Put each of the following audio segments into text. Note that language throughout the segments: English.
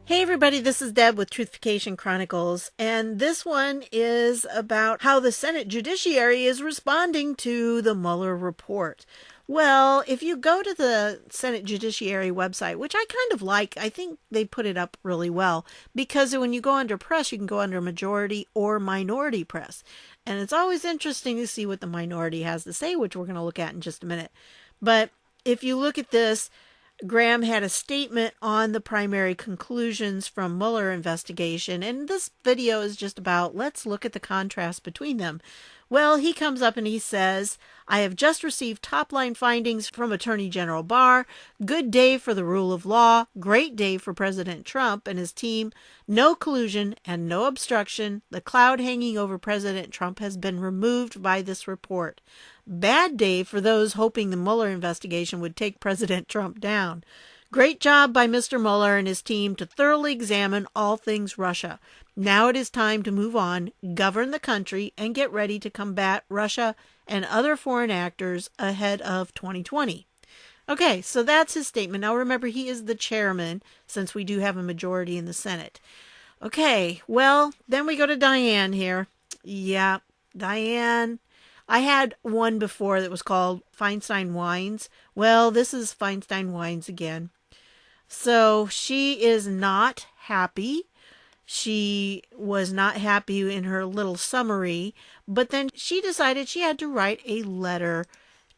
Hey everybody, this is Deb with Truthification Chronicles, and this one is about how the Senate Judiciary is responding to the Mueller Report. Well, if you go to the Senate Judiciary website, which I kind of like, I think they put it up really well, because when you go under press, you can go under majority or minority press. And it's always interesting to see what the minority has to say, which we're going to look at in just a minute. But if you look at this, Graham had a statement on the primary conclusions from Mueller investigation, and this video is just about, let's look at the contrast between them. Well, he comes up and he says, I have just received top-line findings from Attorney General Barr. Good day for the rule of law. Great day for President Trump and his team. No collusion and no obstruction. The cloud hanging over President Trump has been removed by this report. Bad day for those hoping the Mueller investigation would take President Trump down. Great job by Mr. Mueller and his team to thoroughly examine all things Russia. Now it is time to move on, govern the country, and get ready to combat Russia and other foreign actors ahead of 2020. Okay, so that's his statement. Now remember, he is the chairman, since we do have a majority in the Senate. Okay, well, then we go to Diane here. Yeah, Diane. I had one before that was called Feinstein Wines. Well, this is Feinstein Wines again. So she is not happy. She was not happy in her little summary, but then she decided she had to write a letter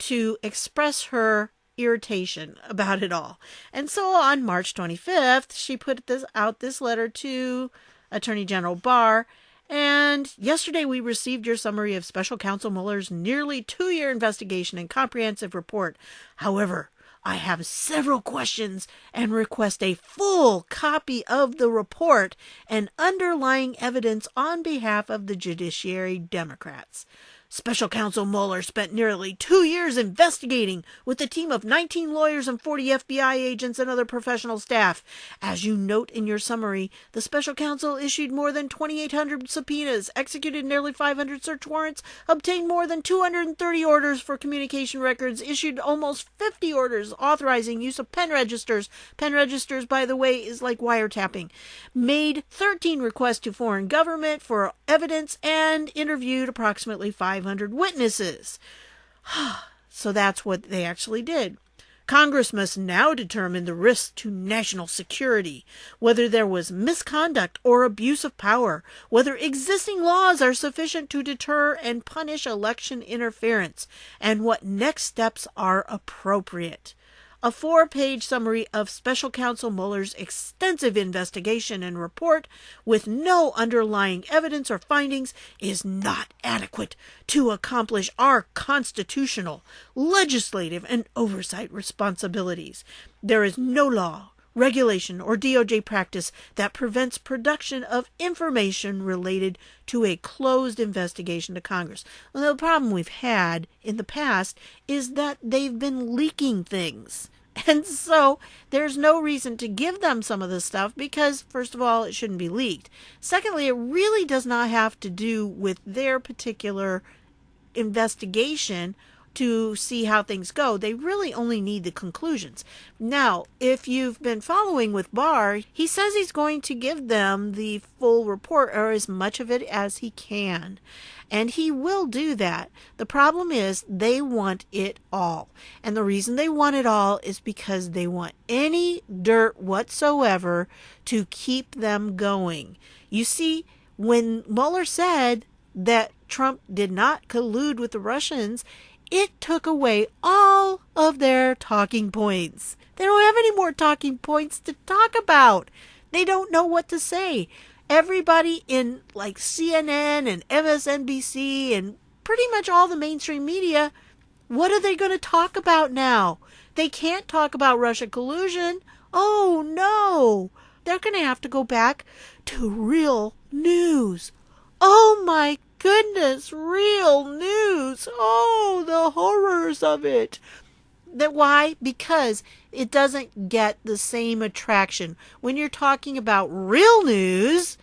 to express her irritation about it all. And so on March 25th, she put this letter to Attorney General Barr. And yesterday we received your summary of Special Counsel Mueller's nearly 2-year investigation and comprehensive report. However, I have several questions and request a full copy of the report and underlying evidence on behalf of the Judiciary Democrats. Special Counsel Mueller spent nearly 2 years investigating with a team of 19 lawyers and 40 FBI agents and other professional staff. As you note in your summary, the Special Counsel issued more than 2,800 subpoenas, executed nearly 500 search warrants, obtained more than 230 orders for communication records, issued almost 50 orders authorizing use of pen registers. Pen registers, by the way, is like wiretapping. Made 13 requests to foreign government for evidence and interviewed approximately 500 witnesses. So that's what they actually did. Congress must now determine the risk to national security, whether there was misconduct or abuse of power, whether existing laws are sufficient to deter and punish election interference, and what next steps are appropriate. A 4-page summary of Special Counsel Mueller's extensive investigation and report with no underlying evidence or findings is not adequate to accomplish our constitutional, legislative, and oversight responsibilities. There is no law, regulation, or DOJ practice that prevents production of information related to a closed investigation to Congress. Well, the problem we've had in the past is that they've been leaking things. And so there's no reason to give them some of this stuff because, first of all, it shouldn't be leaked. Secondly, it really does not have to do with their particular investigation to see how things go. They really only need the conclusions. Now, if you've been following with Barr, he says he's going to give them the full report or as much of it as he can. And he will do that. The problem is they want it all. And the reason they want it all is because they want any dirt whatsoever to keep them going. You see, when Mueller said that Trump did not collude with the Russians, it took away all of their talking points. They don't have any more talking points to talk about. They don't know what to say. Everybody in like CNN and MSNBC and pretty much all the mainstream media, what are they going to talk about now? They can't talk about Russia collusion. Oh no! They're going to have to go back to real news. Oh my goodness, real news. Oh, the horrors of it. Why? Because it doesn't get the same attraction. When you're talking about real news,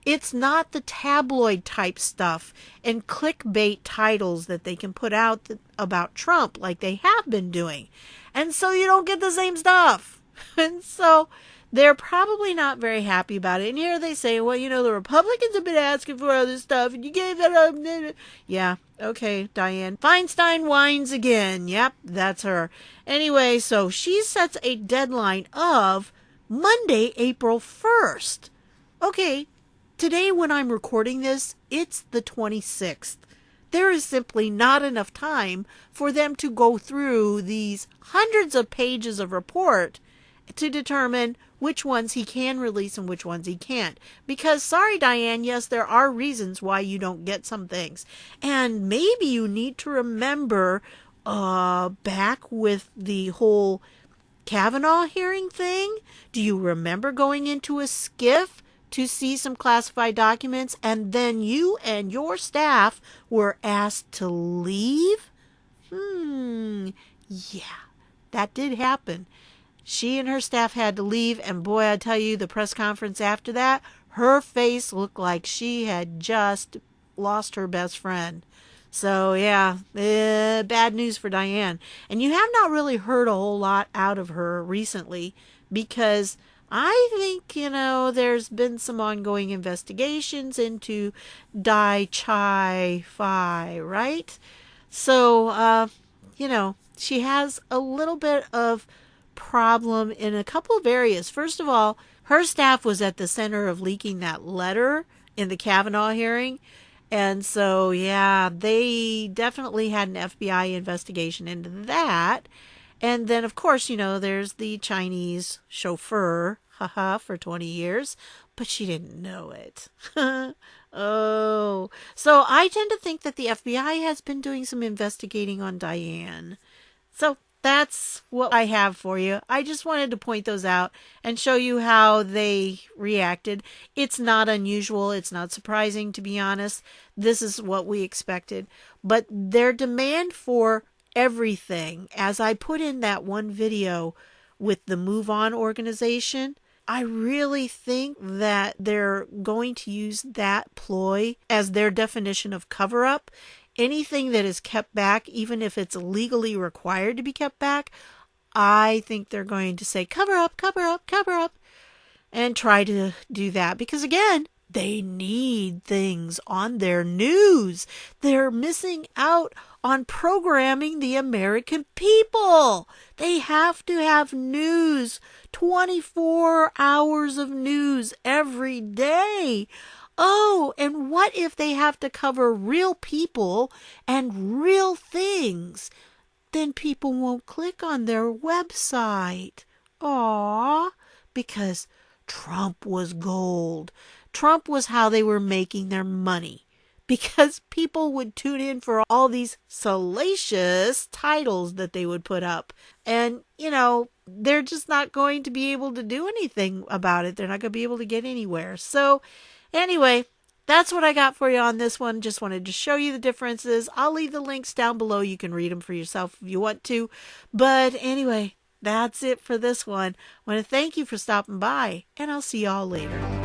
it's not the tabloid type stuff and clickbait titles that they can put out about Trump like they have been doing. And so you don't get the same stuff. And so they're probably not very happy about it. And here they say, well, the Republicans have been asking for all this stuff, and you gave it up. Yeah, okay, Diane. Feinstein whines again. Yep, that's her. Anyway, so she sets a deadline of Monday, April 1st. Okay, today when I'm recording this, it's the 26th. There is simply not enough time for them to go through these hundreds of pages of report to determine which ones he can release and which ones he can't. Because, sorry, Diane, yes, there are reasons why you don't get some things. And maybe you need to remember back with the whole Kavanaugh hearing thing. Do you remember going into a SCIF to see some classified documents, and then you and your staff were asked to leave? Yeah, that did happen. She and her staff had to leave, and boy, I tell you, the press conference after that, her face looked like she had just lost her best friend. So, yeah, bad news for Diane. And you have not really heard a whole lot out of her recently because I think, there's been some ongoing investigations into Dai Chai Fai, right? So, she has a little bit of problem in a couple of areas. First of all, her staff was at the center of leaking that letter in the Kavanaugh hearing. And so, yeah, they definitely had an FBI investigation into that. And then, of course, there's the Chinese chauffeur, for 20 years, but she didn't know it. Oh, so I tend to think that the FBI has been doing some investigating on Diane. So that's what I have for you. I just wanted to point those out and show you how they reacted. It's not unusual. It's not surprising, to be honest. This is what we expected. But their demand for everything, as I put in that one video with the Move On organization, I really think that they're going to use that ploy as their definition of cover-up. Anything that is kept back, even if it's legally required to be kept back, I think they're going to say, cover up, cover up, cover up, and try to do that. Because again, they need things on their news. They're missing out on programming the American people. They have to have news, 24 hours of news every day. Oh, and what if they have to cover real people and real things? Then people won't click on their website. Aw, because Trump was gold. Trump was how they were making their money. Because people would tune in for all these salacious titles that they would put up. And, they're just not going to be able to do anything about it. They're not going to be able to get anywhere. So, anyway, that's what I got for you on this one. Just wanted to show you the differences. I'll leave the links down below. You can read them for yourself if you want to. But anyway, that's it for this one. I want to thank you for stopping by, and I'll see y'all later.